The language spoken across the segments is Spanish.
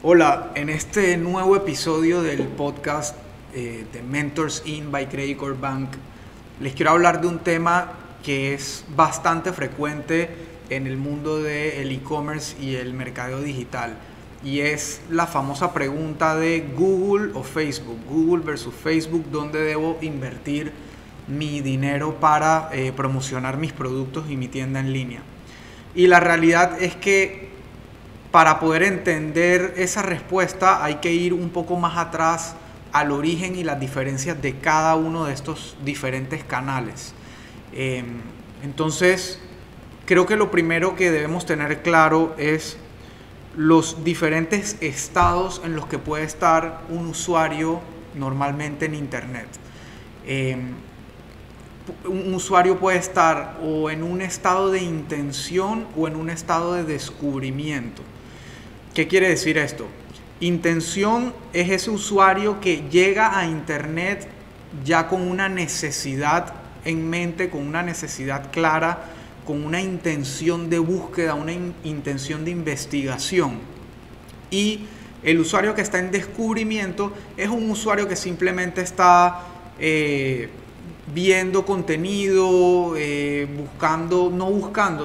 Hola, en este nuevo episodio del podcast de Mentors In by Credit Corp Bank, les quiero hablar de un tema que es bastante frecuente en el mundo del e-commerce y el mercadeo digital, y es la famosa pregunta de Google o Facebook, Google versus Facebook, ¿dónde debo invertir mi dinero para promocionar mis productos y mi tienda en línea? Y la realidad es que para poder entender esa respuesta hay que ir un poco más atrás al origen y las diferencias de cada uno de estos diferentes canales. Entonces, creo que lo primero que debemos tener claro es los diferentes estados en los que puede estar un usuario normalmente en Internet. Un usuario puede estar o en un estado de intención o en un estado de descubrimiento. ¿Qué quiere decir esto? Intención es ese usuario que llega a Internet ya con una necesidad en mente, con una necesidad clara, con una intención de búsqueda, una intención de investigación. Y el usuario que está en descubrimiento es un usuario que simplemente está viendo contenido,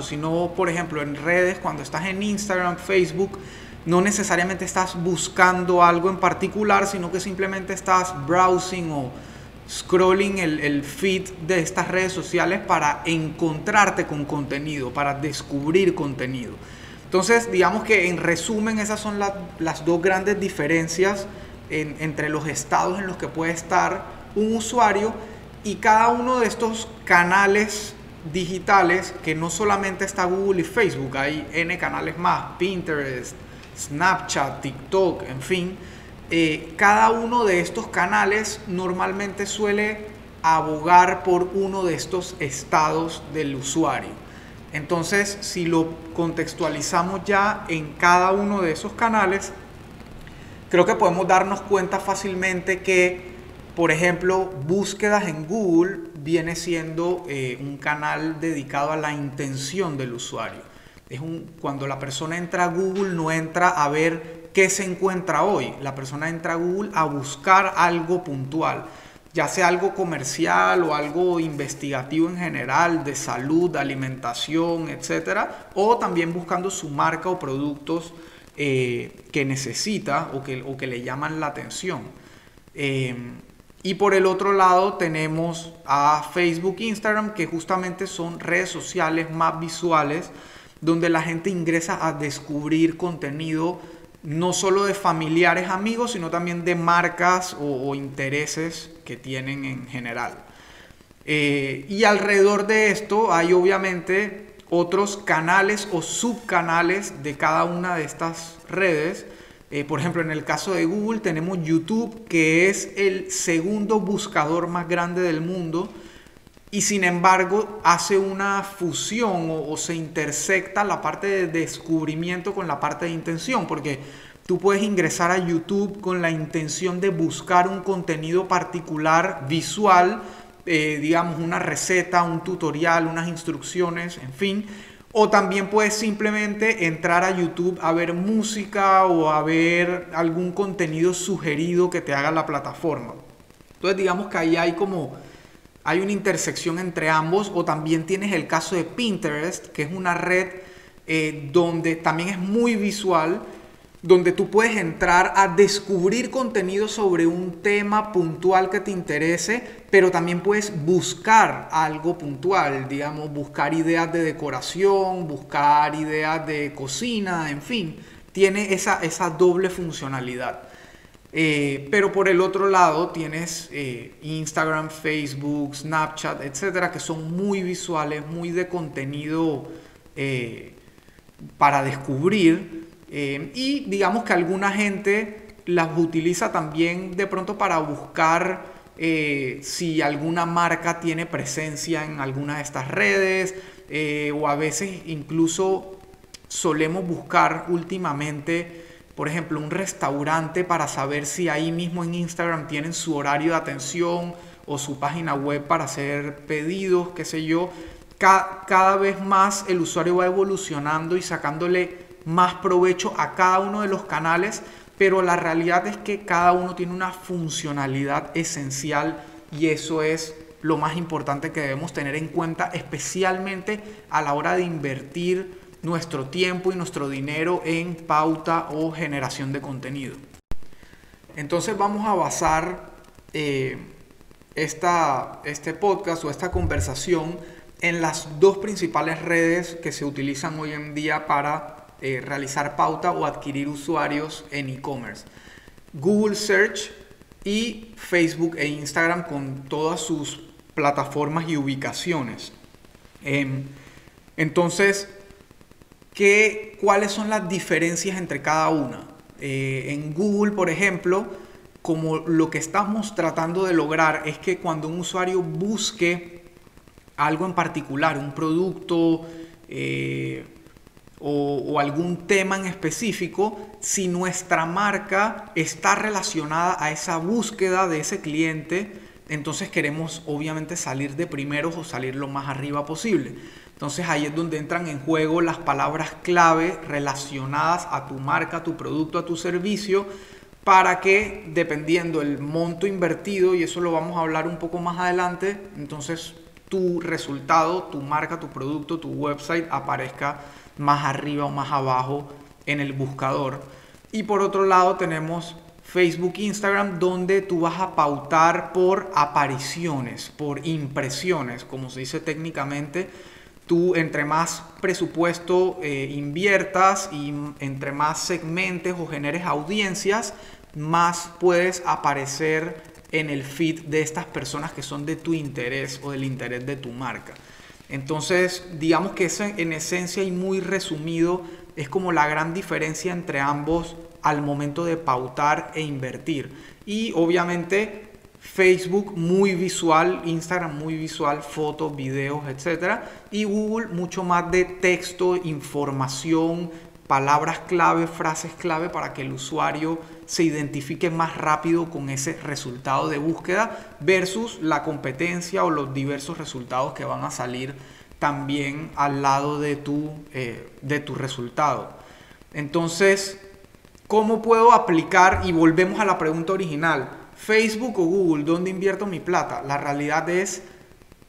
sino por ejemplo en redes, cuando estás en Instagram, Facebook, no necesariamente estás buscando algo en particular, sino que simplemente estás browsing o scrolling el feed de estas redes sociales para encontrarte con contenido, para descubrir contenido. Entonces, digamos que en resumen, esas son las dos grandes diferencias entre los estados en los que puede estar un usuario, y cada uno de estos canales digitales, que no solamente está Google y Facebook, hay N canales más, Pinterest, Snapchat, TikTok, en fin, cada uno de estos canales normalmente suele abogar por uno de estos estados del usuario. Entonces, si lo contextualizamos ya en cada uno de esos canales, creo que podemos darnos cuenta fácilmente que, por ejemplo, búsquedas en Google viene siendo un canal dedicado a la intención del usuario. Cuando la persona entra a Google, no entra a ver qué se encuentra hoy. La persona entra a Google a buscar algo puntual, ya sea algo comercial o algo investigativo en general, de salud, de alimentación, etcétera, o también buscando su marca o productos que necesita o que le llaman la atención. Y por el otro lado tenemos a Facebook e Instagram, que justamente son redes sociales más visuales, donde la gente ingresa a descubrir contenido no solo de familiares, amigos, sino también de marcas o intereses que tienen en general. Y alrededor de esto hay obviamente otros canales o subcanales de cada una de estas redes. Por ejemplo, en el caso de Google tenemos YouTube, que es el segundo buscador más grande del mundo, y sin embargo hace una fusión o se intersecta la parte de descubrimiento con la parte de intención, porque tú puedes ingresar a YouTube con la intención de buscar un contenido particular visual, digamos una receta, un tutorial, unas instrucciones, en fin. O también puedes simplemente entrar a YouTube a ver música o a ver algún contenido sugerido que te haga la plataforma. Entonces digamos que ahí hay una intersección entre ambos. O también tienes el caso de Pinterest, que es una red donde también es muy visual, donde tú puedes entrar a descubrir contenido sobre un tema puntual que te interese, pero también puedes buscar algo puntual, digamos, buscar ideas de decoración, buscar ideas de cocina, en fin, tiene esa doble funcionalidad. Pero por el otro lado tienes Instagram, Facebook, Snapchat, etcétera, que son muy visuales, muy de contenido para descubrir. Y digamos que alguna gente las utiliza también de pronto para buscar si alguna marca tiene presencia en alguna de estas redes, o a veces incluso solemos buscar últimamente, por ejemplo, un restaurante para saber si ahí mismo en Instagram tienen su horario de atención o su página web para hacer pedidos, qué sé yo. Cada vez más el usuario va evolucionando y sacándole más provecho a cada uno de los canales, pero la realidad es que cada uno tiene una funcionalidad esencial y eso es lo más importante que debemos tener en cuenta, especialmente a la hora de invertir nuestro tiempo y nuestro dinero en pauta o generación de contenido. Entonces vamos a basar este podcast o esta conversación en las dos principales redes que se utilizan hoy en día para realizar pauta o adquirir usuarios en e-commerce: Google Search y Facebook e Instagram con todas sus plataformas y ubicaciones. Entonces, ¿cuáles son las diferencias entre cada una? En Google, por ejemplo, como lo que estamos tratando de lograr es que cuando un usuario busque algo en particular, un producto o algún tema en específico, si nuestra marca está relacionada a esa búsqueda de ese cliente, entonces queremos obviamente salir de primeros o salir lo más arriba posible. Entonces ahí es donde entran en juego las palabras clave relacionadas a tu marca, a tu producto, a tu servicio, para que dependiendo el monto invertido, y eso lo vamos a hablar un poco más adelante, entonces tu resultado, tu marca, tu producto, tu website aparezca más arriba o más abajo en el buscador. Y por otro lado tenemos Facebook, Instagram, donde tú vas a pautar por apariciones, por impresiones, como se dice técnicamente. Tú entre más presupuesto inviertas y entre más segmentes o generes audiencias, más puedes aparecer en el feed de estas personas que son de tu interés o del interés de tu marca. Entonces, digamos que eso en esencia y muy resumido es como la gran diferencia entre ambos al momento de pautar e invertir. Y obviamente Facebook muy visual, Instagram muy visual, fotos, videos, etc. Y Google mucho más de texto, información, palabras clave, frases clave para que el usuario se identifique más rápido con ese resultado de búsqueda versus la competencia o los diversos resultados que van a salir también al lado de tu resultado. Entonces, ¿cómo puedo aplicar? Y volvemos a la pregunta original: Facebook o Google, ¿dónde invierto mi plata? La realidad es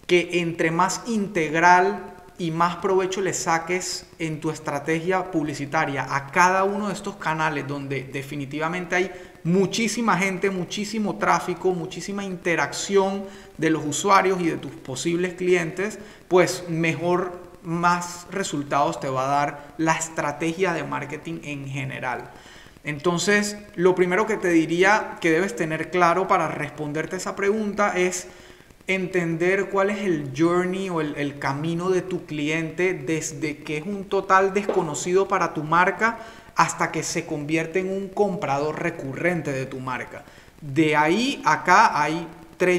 que entre más integral y más provecho le saques en tu estrategia publicitaria a cada uno de estos canales donde definitivamente hay muchísima gente, muchísimo tráfico, muchísima interacción de los usuarios y de tus posibles clientes, pues mejor, más resultados te va a dar la estrategia de marketing en general. Entonces, lo primero que te diría que debes tener claro para responderte a esa pregunta es entender cuál es el journey o el camino de tu cliente desde que es un total desconocido para tu marca hasta que se convierte en un comprador recurrente de tu marca. De ahí a acá hay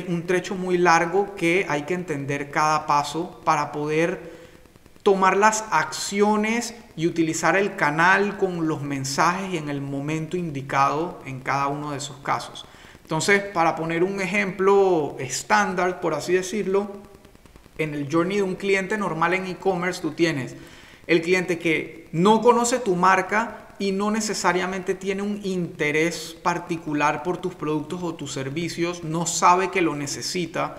un trecho muy largo que hay que entender cada paso para poder tomar las acciones y utilizar el canal con los mensajes y en el momento indicado en cada uno de esos casos. Entonces, para poner un ejemplo estándar, por así decirlo, en el journey de un cliente normal en e-commerce, tú tienes el cliente que no conoce tu marca y no necesariamente tiene un interés particular por tus productos o tus servicios, no sabe que lo necesita.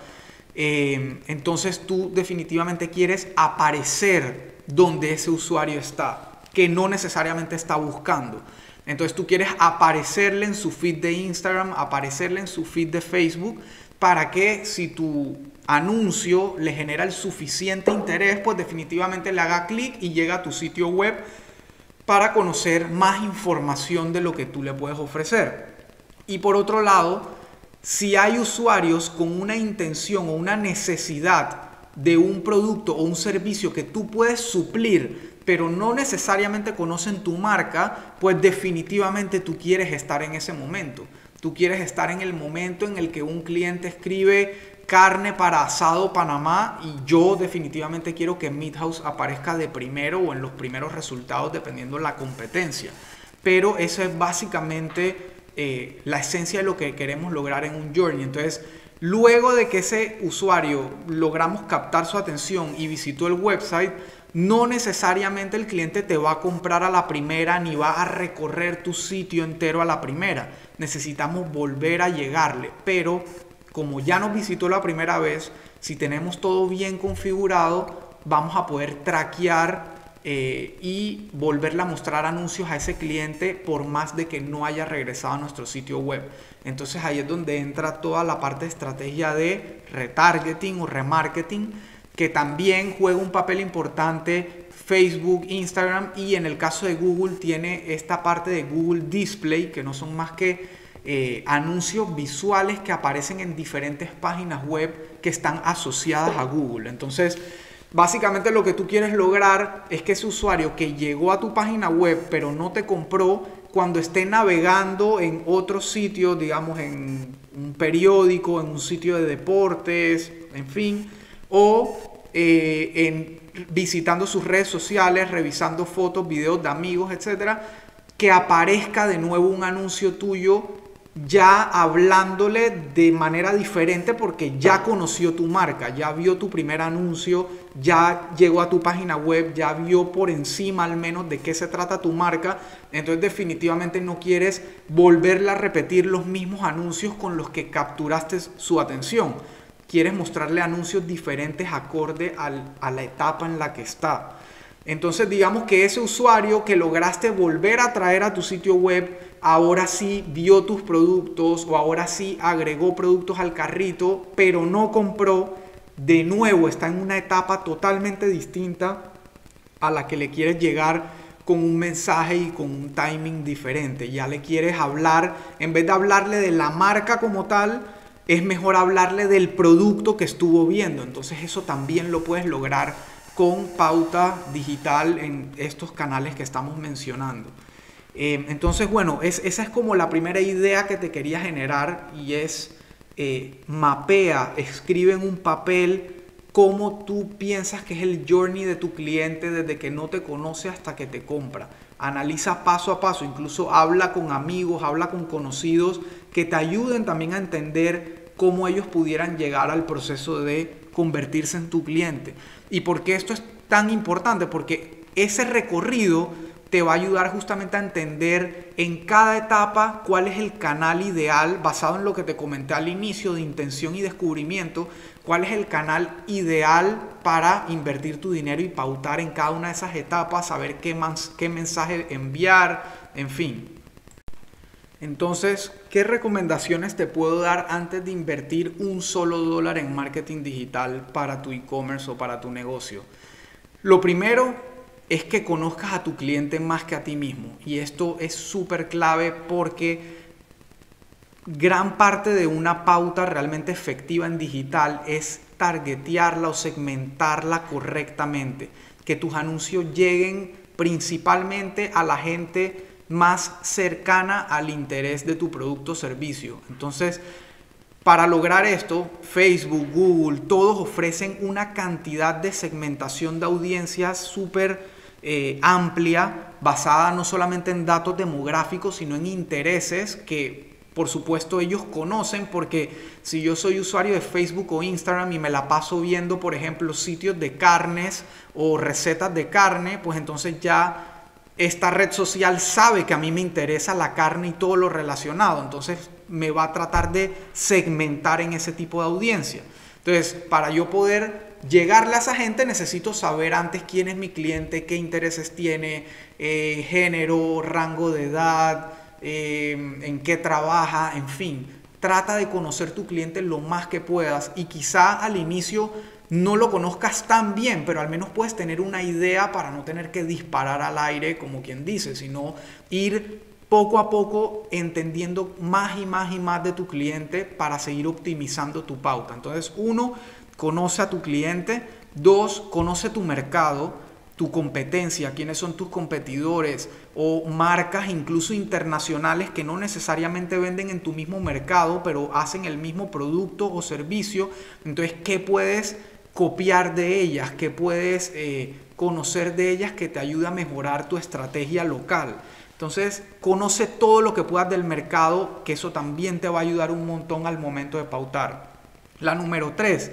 Entonces tú definitivamente quieres aparecer donde ese usuario está, que no necesariamente está buscando. Entonces tú quieres aparecerle en su feed de Instagram, aparecerle en su feed de Facebook, para que si tu anuncio le genera el suficiente interés, pues definitivamente le haga clic y llega a tu sitio web para conocer más información de lo que tú le puedes ofrecer. Y por otro lado, si hay usuarios con una intención o una necesidad de un producto o un servicio que tú puedes suplir, pero no necesariamente conocen tu marca, pues definitivamente tú quieres estar en ese momento. Tú quieres estar en el momento en el que un cliente escribe carne para asado Panamá y yo definitivamente quiero que Meat House aparezca de primero o en los primeros resultados dependiendo de la competencia. Pero eso es básicamente la esencia de lo que queremos lograr en un journey. Entonces, luego de que ese usuario logramos captar su atención y visitó el website, no necesariamente el cliente te va a comprar a la primera ni va a recorrer tu sitio entero a la primera. Necesitamos volver a llegarle, pero como ya nos visitó la primera vez, si tenemos todo bien configurado, vamos a poder traquear y volverle a mostrar anuncios a ese cliente por más de que no haya regresado a nuestro sitio web. Entonces ahí es donde entra toda la parte de estrategia de retargeting o remarketing, que también juega un papel importante Facebook, Instagram, y en el caso de Google tiene esta parte de Google Display, que no son más que anuncios visuales que aparecen en diferentes páginas web que están asociadas a Google. Entonces, básicamente lo que tú quieres lograr es que ese usuario que llegó a tu página web pero no te compró, cuando esté navegando en otro sitio, digamos en un periódico, en un sitio de deportes, en fin, o visitando sus redes sociales, revisando fotos, videos de amigos, etcétera, que aparezca de nuevo un anuncio tuyo ya hablándole de manera diferente porque ya conoció tu marca, ya vio tu primer anuncio, ya llegó a tu página web, ya vio por encima al menos de qué se trata tu marca. Entonces definitivamente no quieres volverle a repetir los mismos anuncios con los que capturaste su atención. Quieres mostrarle anuncios diferentes acorde a la etapa en la que está. Entonces digamos que ese usuario que lograste volver a traer a tu sitio web, ahora sí vio tus productos o ahora sí agregó productos al carrito, pero no compró, de nuevo está en una etapa totalmente distinta a la que le quieres llegar con un mensaje y con un timing diferente. Ya le quieres hablar, en vez de hablarle de la marca como tal, es mejor hablarle del producto que estuvo viendo. Entonces eso también lo puedes lograr con pauta digital en estos canales que estamos mencionando. Entonces, bueno, esa es como la primera idea que te quería generar, y es mapea, escribe en un papel cómo tú piensas que es el journey de tu cliente desde que no te conoce hasta que te compra. Analiza paso a paso, incluso habla con amigos, habla con conocidos que te ayuden también a entender cómo ellos pudieran llegar al proceso de convertirse en tu cliente. ¿Y por qué esto es tan importante? Porque ese recorrido te va a ayudar justamente a entender en cada etapa cuál es el canal ideal, basado en lo que te comenté al inicio de intención y descubrimiento, cuál es el canal ideal para invertir tu dinero y pautar en cada una de esas etapas, saber qué mensaje enviar, en fin. Entonces, ¿qué recomendaciones te puedo dar antes de invertir un solo dólar en marketing digital para tu e-commerce o para tu negocio? Lo primero es que conozcas a tu cliente más que a ti mismo. Y esto es súper clave porque gran parte de una pauta realmente efectiva en digital es targetearla o segmentarla correctamente. Que tus anuncios lleguen principalmente a la gente más cercana al interés de tu producto o servicio. Entonces, para lograr esto, Facebook, Google, todos ofrecen una cantidad de segmentación de audiencias súper amplia, basada no solamente en datos demográficos, sino en intereses que, por supuesto, ellos conocen, porque si yo soy usuario de Facebook o Instagram y me la paso viendo, por ejemplo, sitios de carnes o recetas de carne, pues entonces ya esta red social sabe que a mí me interesa la carne y todo lo relacionado, entonces me va a tratar de segmentar en ese tipo de audiencia. Entonces, para yo poder llegarle a esa gente, necesito saber antes quién es mi cliente, qué intereses tiene, género, rango de edad, en qué trabaja, en fin. Trata de conocer tu cliente lo más que puedas, y quizá al inicio no lo conozcas tan bien, pero al menos puedes tener una idea para no tener que disparar al aire como quien dice, sino ir poco a poco entendiendo más y más y más de tu cliente para seguir optimizando tu pauta. Entonces, 1, conoce a tu cliente. 2, conoce tu mercado, tu competencia, quiénes son tus competidores o marcas incluso internacionales que no necesariamente venden en tu mismo mercado, pero hacen el mismo producto o servicio. Entonces, ¿qué puedes copiar de ellas? ¿Qué puedes conocer de ellas que te ayude a mejorar tu estrategia local? Entonces, conoce todo lo que puedas del mercado, que eso también te va a ayudar un montón al momento de pautar. La número 3,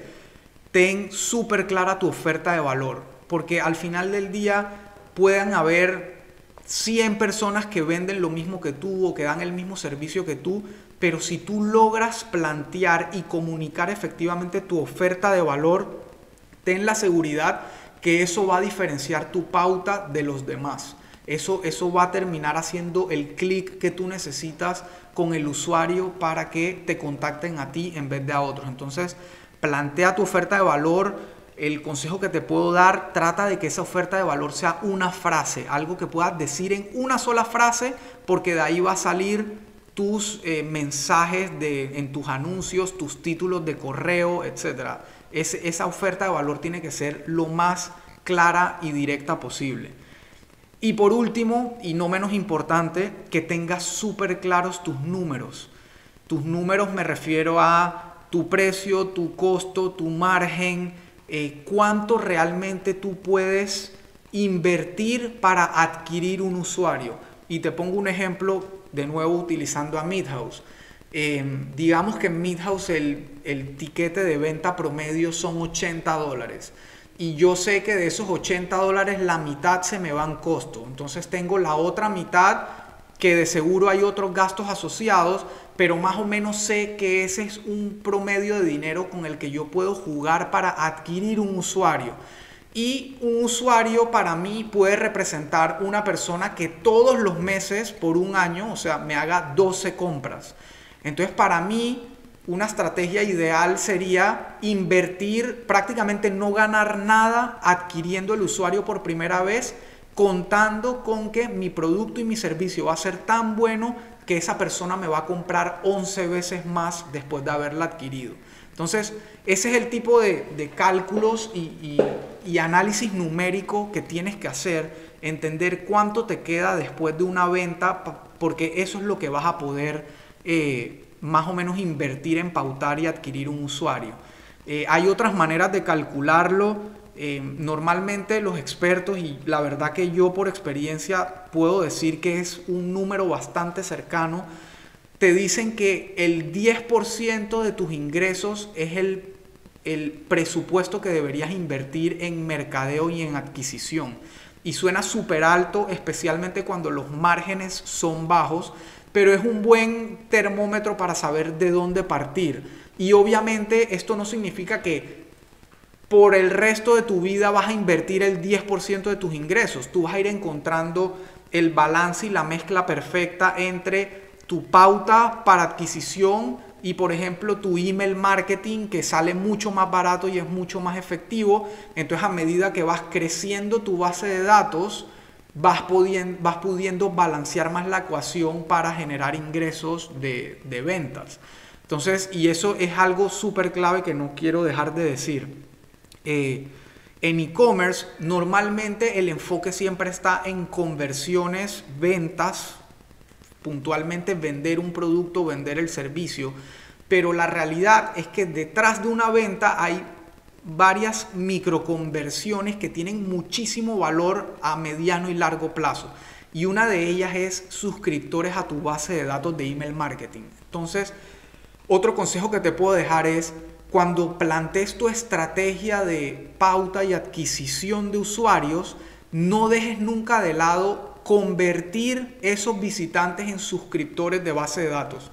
ten súper clara tu oferta de valor. porque al final del día puedan haber 100 personas que venden lo mismo que tú o que dan el mismo servicio que tú, pero si tú logras plantear y comunicar efectivamente tu oferta de valor, ten la seguridad que eso va a diferenciar tu pauta de los demás. Eso va a terminar haciendo el clic que tú necesitas con el usuario para que te contacten a ti en vez de a otros. Entonces, plantea tu oferta de valor. El consejo que te puedo dar, trata de que esa oferta de valor sea una frase, algo que puedas decir en una sola frase, porque de ahí va a salir tus mensajes en tus anuncios, tus títulos de correo, etc. Esa oferta de valor tiene que ser lo más clara y directa posible. Y por último, y no menos importante, que tengas súper claros tus números. Tus números me refiero a tu precio, tu costo, tu margen, cuánto realmente tú puedes invertir para adquirir un usuario. Y te pongo un ejemplo de nuevo utilizando a Midhouse. Digamos que en Midhouse el tiquete de venta promedio son $80. Y yo sé que de esos $80 la mitad se me va en costo. Entonces tengo la otra mitad que de seguro hay otros gastos asociados, pero más o menos sé que ese es un promedio de dinero con el que yo puedo jugar para adquirir un usuario. Y un usuario para mí puede representar una persona que todos los meses por un año, o sea, me haga 12 compras. Entonces para mí una estrategia ideal sería invertir, prácticamente no ganar nada adquiriendo el usuario por primera vez, contando con que mi producto y mi servicio va a ser tan bueno que esa persona me va a comprar 11 veces más después de haberla adquirido. Entonces, ese es el tipo de cálculos y análisis numérico que tienes que hacer, entender cuánto te queda después de una venta, porque eso es lo que vas a poder más o menos invertir en pautar y adquirir un usuario. Hay otras maneras de calcularlo. Normalmente los expertos, y la verdad que yo por experiencia puedo decir que es un número bastante cercano, te dicen que el 10% de tus ingresos es el presupuesto que deberías invertir en mercadeo y en adquisición. Y suena súper alto, especialmente cuando los márgenes son bajos, pero es un buen termómetro para saber de dónde partir. Y obviamente esto no significa que por el resto de tu vida vas a invertir el 10% de tus ingresos. Tú vas a ir encontrando el balance y la mezcla perfecta entre tu pauta para adquisición y, por ejemplo, tu email marketing, que sale mucho más barato y es mucho más efectivo. Entonces, a medida que vas creciendo tu base de datos, vas pudiendo balancear más la ecuación para generar ingresos de ventas. Entonces, y eso es algo súper clave que no quiero dejar de decir. En e-commerce, normalmente el enfoque siempre está en conversiones, ventas, puntualmente vender un producto, vender el servicio, pero la realidad es que detrás de una venta hay varias microconversiones que tienen muchísimo valor a mediano y largo plazo, y una de ellas es suscriptores a tu base de datos de email marketing. Entonces, otro consejo que te puedo dejar es, cuando plantees tu estrategia de pauta y adquisición de usuarios, no dejes nunca de lado convertir esos visitantes en suscriptores de base de datos.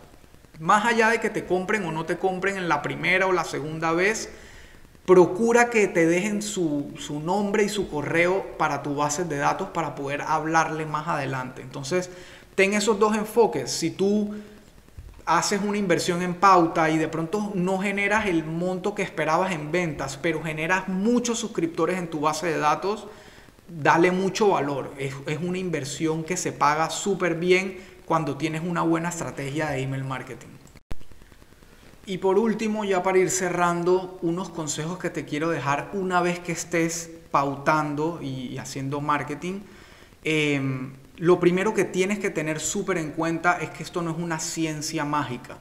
Más allá de que te compren o no te compren en la primera o la segunda vez, procura que te dejen su nombre y su correo para tu base de datos para poder hablarle más adelante. Entonces, ten esos dos enfoques. Si tú haces una inversión en pauta y de pronto no generas el monto que esperabas en ventas, pero generas muchos suscriptores en tu base de datos, dale mucho valor. Es una inversión que se paga súper bien cuando tienes una buena estrategia de email marketing. Y por último, ya para ir cerrando, unos consejos que te quiero dejar una vez que estés pautando y haciendo marketing. Lo primero que tienes que tener súper en cuenta es que esto no es una ciencia mágica.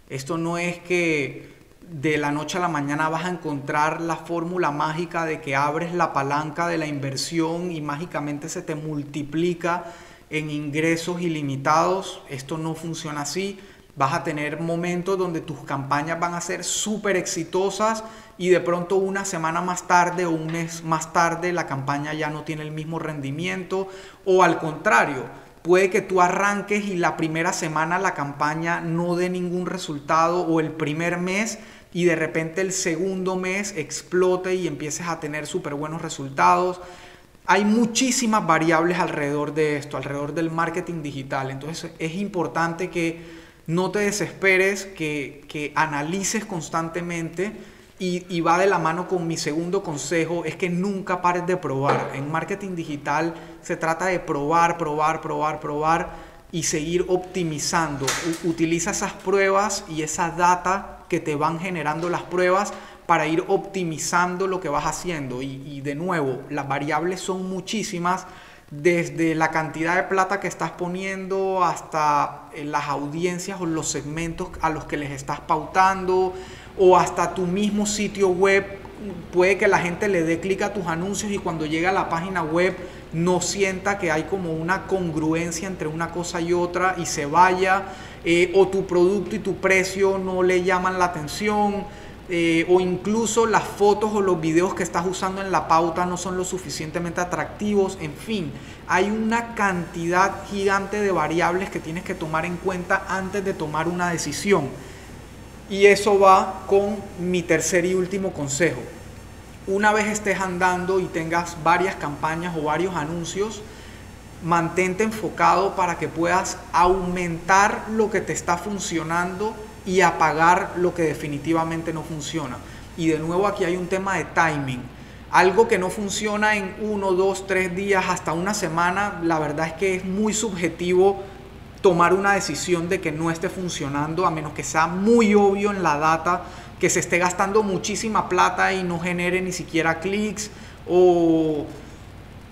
Esto no es que de la noche a la mañana vas a encontrar la fórmula mágica de que abres la palanca de la inversión y mágicamente se te multiplica en ingresos ilimitados. Esto no funciona así. Vas a tener momentos donde tus campañas van a ser súper exitosas y de pronto una semana más tarde o un mes más tarde la campaña ya no tiene el mismo rendimiento, o al contrario, puede que tú arranques y la primera semana la campaña no dé ningún resultado, o el primer mes, y de repente el segundo mes explote y empieces a tener súper buenos resultados. Hay muchísimas variables alrededor de esto, alrededor del marketing digital. Entonces es importante que no te desesperes, que analices constantemente, y va de la mano con mi segundo consejo, es que nunca pares de probar. En marketing digital se trata de probar y seguir optimizando. Utiliza esas pruebas y esa data que te van generando las pruebas para ir optimizando lo que vas haciendo. Y de nuevo, las variables son muchísimas, desde la cantidad de plata que estás poniendo hasta las audiencias o los segmentos a los que les estás pautando, o hasta tu mismo sitio web. Puede que la gente le dé clic a tus anuncios y cuando llega a la página web no sienta que hay como una congruencia entre una cosa y otra y se vaya, o tu producto y tu precio no le llaman la atención, o incluso las fotos o los videos que estás usando en la pauta no son lo suficientemente atractivos. En fin, hay una cantidad gigante de variables que tienes que tomar en cuenta antes de tomar una decisión. Y eso va con mi tercer y último consejo. Una vez estés andando y tengas varias campañas o varios anuncios, mantente enfocado para que puedas aumentar lo que te está funcionando y apagar lo que definitivamente no funciona. Y de nuevo aquí hay un tema de timing. Algo que no funciona en 1, 2, 3 días hasta una semana, la verdad es que es muy subjetivo tomar una decisión de que no esté funcionando, a menos que sea muy obvio en la data que se esté gastando muchísima plata y no genere ni siquiera clics, o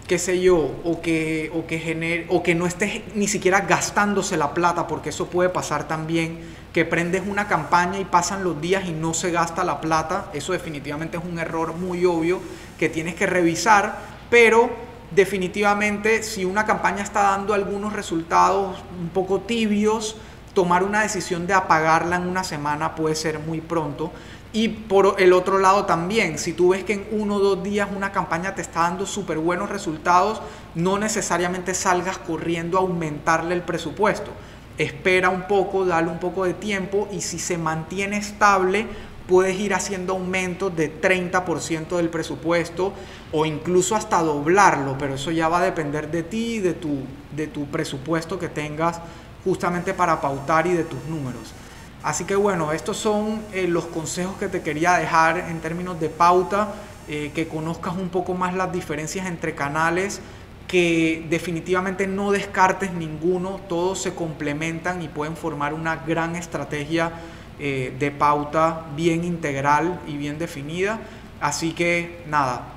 qué sé yo, o que no estés ni siquiera gastándose la plata, porque eso puede pasar también, que prendes una campaña y pasan los días y no se gasta la plata. Eso definitivamente es un error muy obvio que tienes que revisar, pero definitivamente si una campaña está dando algunos resultados un poco tibios, tomar una decisión de apagarla en una semana puede ser muy pronto. Y por el otro lado también, si tú ves que en 1 o 2 días una campaña te está dando súper buenos resultados, no necesariamente salgas corriendo a aumentarle el presupuesto. Espera un poco, dale un poco de tiempo, y si se mantiene estable, puedes ir haciendo aumentos de 30% del presupuesto o incluso hasta doblarlo, pero eso ya va a depender de ti, de tu presupuesto que tengas justamente para pautar y de tus números. Así que bueno, estos son los consejos que te quería dejar en términos de pauta, que conozcas un poco más las diferencias entre canales, que definitivamente no descartes ninguno, todos se complementan y pueden formar una gran estrategia de pauta bien integral y bien definida. Así que nada,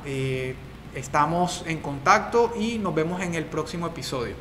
estamos en contacto y nos vemos en el próximo episodio.